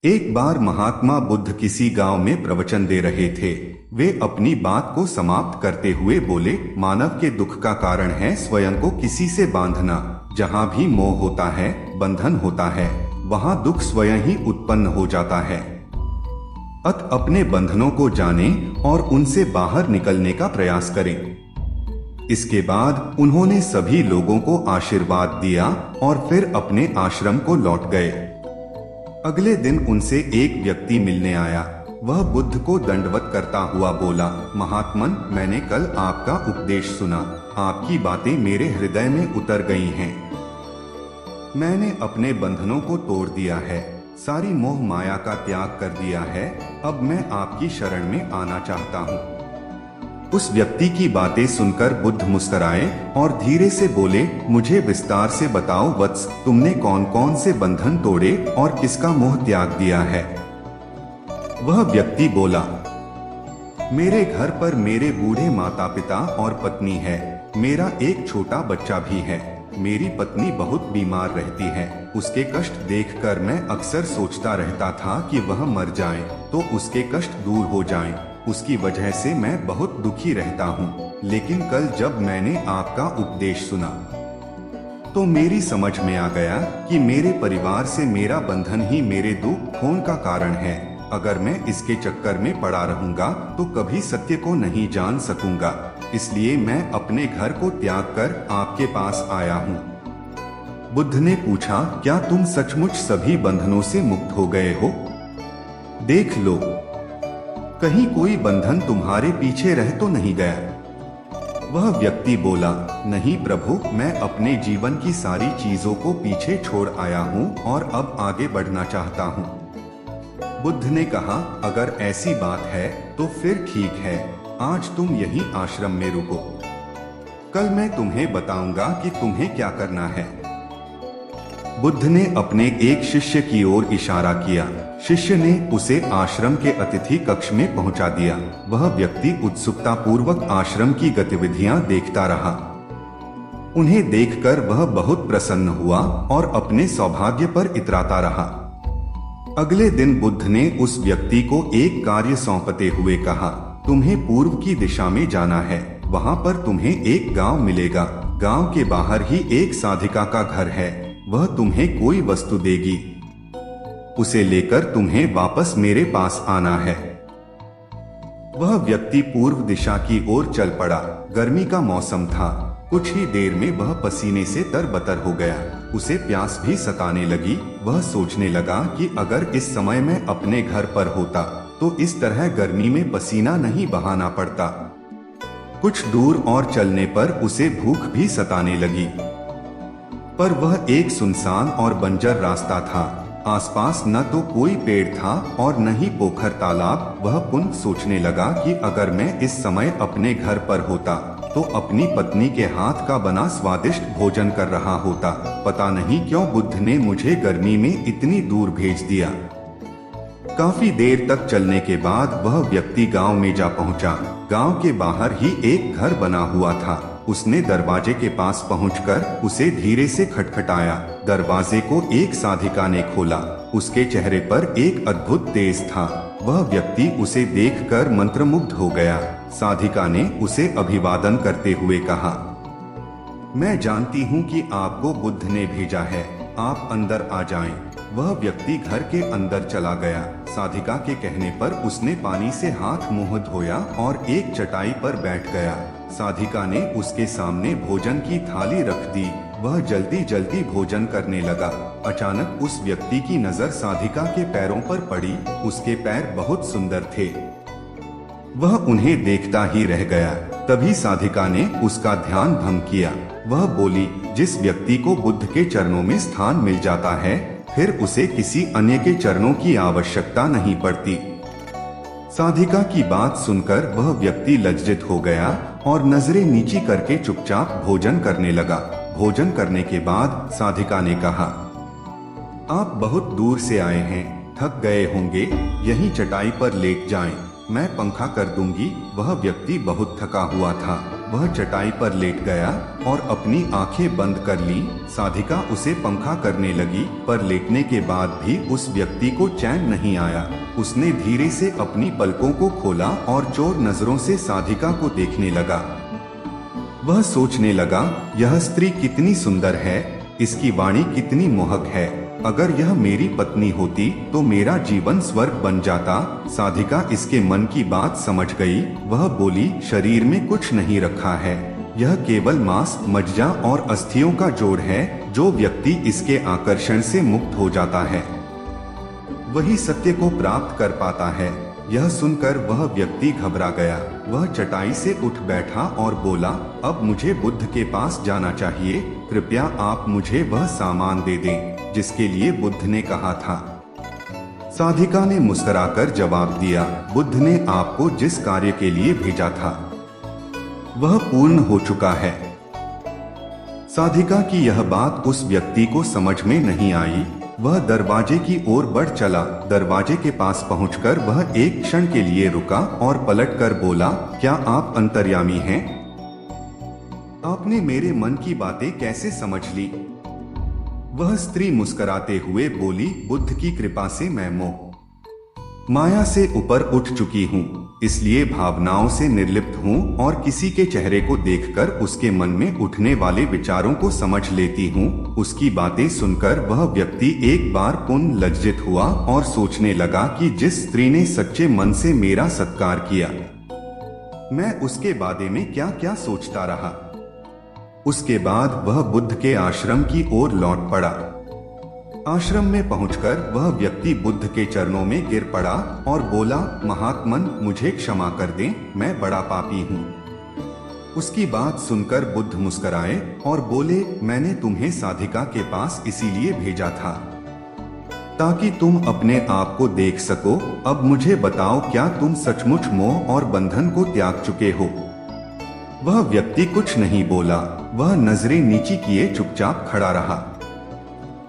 एक बार महात्मा बुद्ध किसी गांव में प्रवचन दे रहे थे। वे अपनी बात को समाप्त करते हुए बोले, मानव के दुख का कारण है स्वयं को किसी से बांधना। जहां भी मोह होता है, बंधन होता है, वहां दुख स्वयं ही उत्पन्न हो जाता है। अत अपने बंधनों को जानें और उनसे बाहर निकलने का प्रयास करें। इसके बाद उन्होंने सभी लोगों को आशीर्वाद दिया और फिर अपने आश्रम को लौट गए। अगले दिन उनसे एक व्यक्ति मिलने आया। वह बुद्ध को दंडवत करता हुआ बोला, महात्मन, मैंने कल आपका उपदेश सुना। आपकी बातें मेरे हृदय में उतर गई हैं। मैंने अपने बंधनों को तोड़ दिया है, सारी मोह माया का त्याग कर दिया है। अब मैं आपकी शरण में आना चाहता हूँ। उस व्यक्ति की बातें सुनकर बुद्ध मुस्कुराए और धीरे से बोले, मुझे विस्तार से बताओ वत्स, तुमने कौन कौन से बंधन तोड़े और किसका मोह त्याग दिया है। वह व्यक्ति बोला, मेरे घर पर मेरे बूढ़े माता पिता और पत्नी है। मेरा एक छोटा बच्चा भी है। मेरी पत्नी बहुत बीमार रहती है। उसके कष्ट देखकर मैं अक्सर सोचता रहता था कि वह मर जाए तो उसके कष्ट दूर हो जाएं। उसकी वजह से मैं बहुत दुखी रहता हूँ। लेकिन कल जब मैंने आपका उपदेश सुना तो मेरी समझ में आ गया कि मेरे परिवार से मेरा बंधन ही मेरे दुख होने का कारण है। अगर मैं इसके चक्कर में पड़ा रहूंगा तो कभी सत्य को नहीं जान सकूंगा। इसलिए मैं अपने घर को त्याग कर आपके पास आया हूँ। बुद्ध ने पूछा, क्या तुम सचमुच सभी बंधनों से मुक्त हो गए हो? देख लो, कहीं कोई बंधन तुम्हारे पीछे रह तो नहीं गया। वह व्यक्ति बोला, नहीं प्रभु, मैं अपने जीवन की सारी चीजों को पीछे छोड़ आया हूँ और अब आगे बढ़ना चाहता हूँ। बुद्ध ने कहा, अगर ऐसी बात है तो फिर ठीक है, आज तुम यही आश्रम में रुको। कल मैं तुम्हें बताऊंगा कि तुम्हें क्या करना है। बुद्ध ने अपने एक शिष्य की ओर इशारा किया। शिष्य ने उसे आश्रम के अतिथि कक्ष में पहुंचा दिया। वह व्यक्ति उत्सुकता पूर्वक आश्रम की गतिविधियां देखता रहा। उन्हें देखकर वह बहुत प्रसन्न हुआ और अपने सौभाग्य पर इतराता रहा। अगले दिन बुद्ध ने उस व्यक्ति को एक कार्य सौंपते हुए कहा, तुम्हें पूर्व की दिशा में जाना है। वहां पर तुम्हें एक गांव मिलेगा। गांव के बाहर ही एक साधिका का घर है। वह तुम्हें कोई वस्तु देगी। उसे लेकर तुम्हें वापस मेरे पास आना है। वह व्यक्ति पूर्व दिशा की ओर चल पड़ा। गर्मी का मौसम था। कुछ ही देर में वह पसीने से तरबतर हो गया। उसे प्यास भी सताने लगी। वह सोचने लगा कि अगर इस समय मैं अपने घर पर होता तो इस तरह गर्मी में पसीना नहीं बहाना पड़ता। कुछ दूर और चलने पर उसे भूख भी सताने लगी, पर वह एक सुनसान और बंजर रास्ता था। आसपास न तो कोई पेड़ था और न ही पोखर तालाब। वह पुनः सोचने लगा कि अगर मैं इस समय अपने घर पर होता तो अपनी पत्नी के हाथ का बना स्वादिष्ट भोजन कर रहा होता। पता नहीं क्यों बुद्ध ने मुझे गर्मी में इतनी दूर भेज दिया। काफी देर तक चलने के बाद वह व्यक्ति गांव में जा पहुंचा। गांव के बाहर ही एक घर बना हुआ था। उसने दरवाजे के पास पहुंचकर उसे धीरे से खटखटाया। दरवाजे को एक साधिका ने खोला। उसके चेहरे पर एक अद्भुत तेज था। वह व्यक्ति उसे देखकर मंत्रमुग्ध हो गया। साधिका ने उसे अभिवादन करते हुए कहा, मैं जानती हूँ कि आपको बुद्ध ने भेजा है। आप अंदर आ जाएं। वह व्यक्ति घर के अंदर चला गया। साधिका के कहने पर उसने पानी से हाथ मुंह धोया और एक चटाई पर बैठ गया। साधिका ने उसके सामने भोजन की थाली रख दी। वह जल्दी जल्दी भोजन करने लगा। अचानक उस व्यक्ति की नजर साधिका के पैरों पर पड़ी। उसके पैर बहुत सुंदर थे। वह उन्हें देखता ही रह गया। तभी साधिका ने उसका ध्यान भंग किया। वह बोली, जिस व्यक्ति को बुद्ध के चरणों में स्थान मिल जाता है फिर उसे किसी अन्य के चरणों की आवश्यकता नहीं पड़ती। साधिका की बात सुनकर वह व्यक्ति लज्जित हो गया और नजरें नीची करके चुपचाप भोजन करने लगा। भोजन करने के बाद साधिका ने कहा, आप बहुत दूर से आए हैं, थक गए होंगे, यहीं चटाई पर लेट जाएं, मैं पंखा कर दूंगी। वह व्यक्ति बहुत थका हुआ था। वह चटाई पर लेट गया और अपनी आंखें बंद कर ली। साधिका उसे पंखा करने लगी, पर लेटने के बाद भी उस व्यक्ति को चैन नहीं आया। उसने धीरे से अपनी पलकों को खोला और चोर नजरों से साधिका को देखने लगा। वह सोचने लगा, यह स्त्री कितनी सुंदर है, इसकी वाणी कितनी मोहक है। अगर यह मेरी पत्नी होती तो मेरा जीवन स्वर्ग बन जाता। साधिका इसके मन की बात समझ गई। वह बोली, शरीर में कुछ नहीं रखा है, यह केवल मांस, मज्जा और अस्थियों का जोड़ है। जो व्यक्ति इसके आकर्षण से मुक्त हो जाता है वही सत्य को प्राप्त कर पाता है। यह सुनकर वह व्यक्ति घबरा गया। वह चटाई से उठ बैठा और बोला, अब मुझे बुद्ध के पास जाना चाहिए। कृपया आप मुझे वह सामान दे दें जिसके लिए बुद्ध ने कहा था। साधिका ने मुस्कुराकर जवाब दिया, बुद्ध ने आपको जिस कार्य के लिए भेजा था वह पूर्ण हो चुका है। साधिका की यह बात उस व्यक्ति को समझ में नहीं आई। वह दरवाजे की ओर बढ़ चला। दरवाजे के पास पहुंचकर वह एक क्षण के लिए रुका और पलटकर बोला, क्या आप अंतर्यामी हैं? आपने मेरे मन की बातें कैसे समझ ली? वह स्त्री मुस्कुराते हुए बोली, बुद्ध की कृपा से मैं मोह माया से ऊपर उठ चुकी हूँ, इसलिए भावनाओं से निर्लिप्त हूँ और किसी के चेहरे को देखकर उसके मन में उठने वाले विचारों को समझ लेती हूँ। उसकी बातें सुनकर वह व्यक्ति एक बार पुनः लज्जित हुआ और सोचने लगा कि जिस स्त्री ने सच्चे मन से मेरा सत्कार किया, मैं उसके बारे में क्या क्या सोचता रहा। उसके बाद वह बुद्ध के आश्रम की ओर लौट पड़ा। आश्रम में पहुंचकर वह व्यक्ति बुद्ध के चरणों में गिर पड़ा और बोला, महात्मन, मुझे क्षमा कर दें, मैं बड़ा पापी हूँ। उसकी बात सुनकर बुद्ध मुस्कुराए और बोले, मैंने तुम्हें साधिका के पास इसीलिए भेजा था ताकि तुम अपने आप को देख सको। अब मुझे बताओ, क्या तुम सचमुच मोह और बंधन को त्याग चुके हो? वह व्यक्ति कुछ नहीं बोला। वह नजरें नीची किए चुपचाप खड़ा रहा।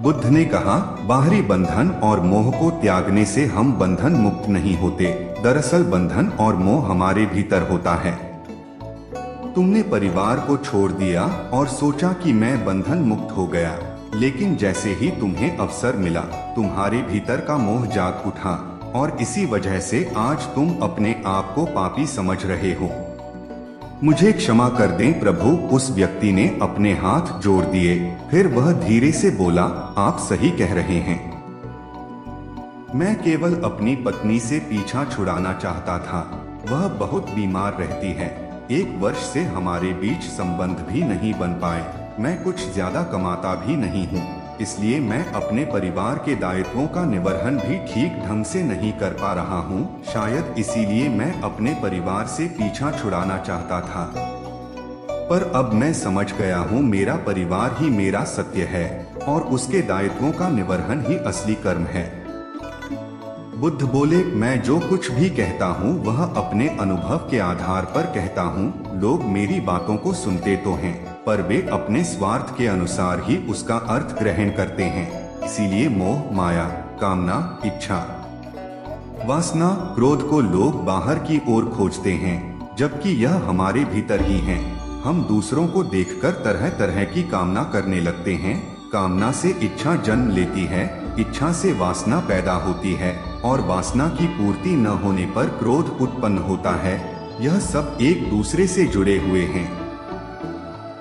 बुद्ध ने कहा, बाहरी बंधन और मोह को त्यागने से हम बंधन मुक्त नहीं होते। दरअसल बंधन और मोह हमारे भीतर होता है। तुमने परिवार को छोड़ दिया और सोचा कि मैं बंधन मुक्त हो गया, लेकिन जैसे ही तुम्हें अवसर मिला, तुम्हारे भीतर का मोह जाग उठा और इसी वजह से आज तुम अपने आप को पापी समझ रहे हो। मुझे क्षमा कर दें प्रभु। उस व्यक्ति ने अपने हाथ जोड़ दिए। फिर वह धीरे से बोला, आप सही कह रहे हैं, मैं केवल अपनी पत्नी से पीछा छुड़ाना चाहता था। वह बहुत बीमार रहती है। 1 वर्ष से हमारे बीच संबंध भी नहीं बन पाए। मैं कुछ ज्यादा कमाता भी नहीं हूँ, इसलिए मैं अपने परिवार के दायित्वों का निर्वहन भी ठीक ढंग से नहीं कर पा रहा हूँ। शायद इसीलिए मैं अपने परिवार से पीछा छुड़ाना चाहता था, पर अब मैं समझ गया हूँ, मेरा परिवार ही मेरा सत्य है और उसके दायित्वों का निर्वहन ही असली कर्म है। बुद्ध बोले, मैं जो कुछ भी कहता हूँ वह अपने अनुभव के आधार पर कहता हूँ। लोग मेरी बातों को सुनते तो हैं, पर वे अपने स्वार्थ के अनुसार ही उसका अर्थ ग्रहण करते हैं। इसीलिए मोह, माया, कामना, इच्छा, वासना, क्रोध को लोग बाहर की ओर खोजते हैं, जबकि यह हमारे भीतर ही है। हम दूसरों को देखकर तरह तरह की कामना करने लगते हैं। कामना से इच्छा जन्म लेती है, इच्छा से वासना पैदा होती है और वासना की पूर्ति न होने पर क्रोध उत्पन्न होता है। यह सब एक दूसरे से जुड़े हुए हैं।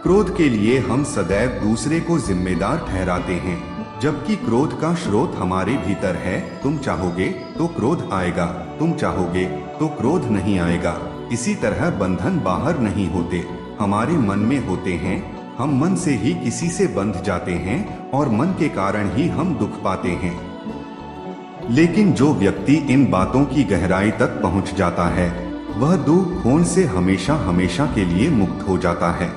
क्रोध के लिए हम सदैव दूसरे को जिम्मेदार ठहराते हैं, जबकि क्रोध का स्रोत हमारे भीतर है। तुम चाहोगे तो क्रोध आएगा, तुम चाहोगे तो क्रोध नहीं आएगा। इसी तरह बंधन बाहर नहीं होते, हमारे मन में होते हैं। हम मन से ही किसी से बंध जाते हैं और मन के कारण ही हम दुख पाते हैं। लेकिन जो व्यक्ति इन बातों की गहराई तक पहुंच जाता है, वह दुख खोन से हमेशा हमेशा के लिए मुक्त हो जाता है।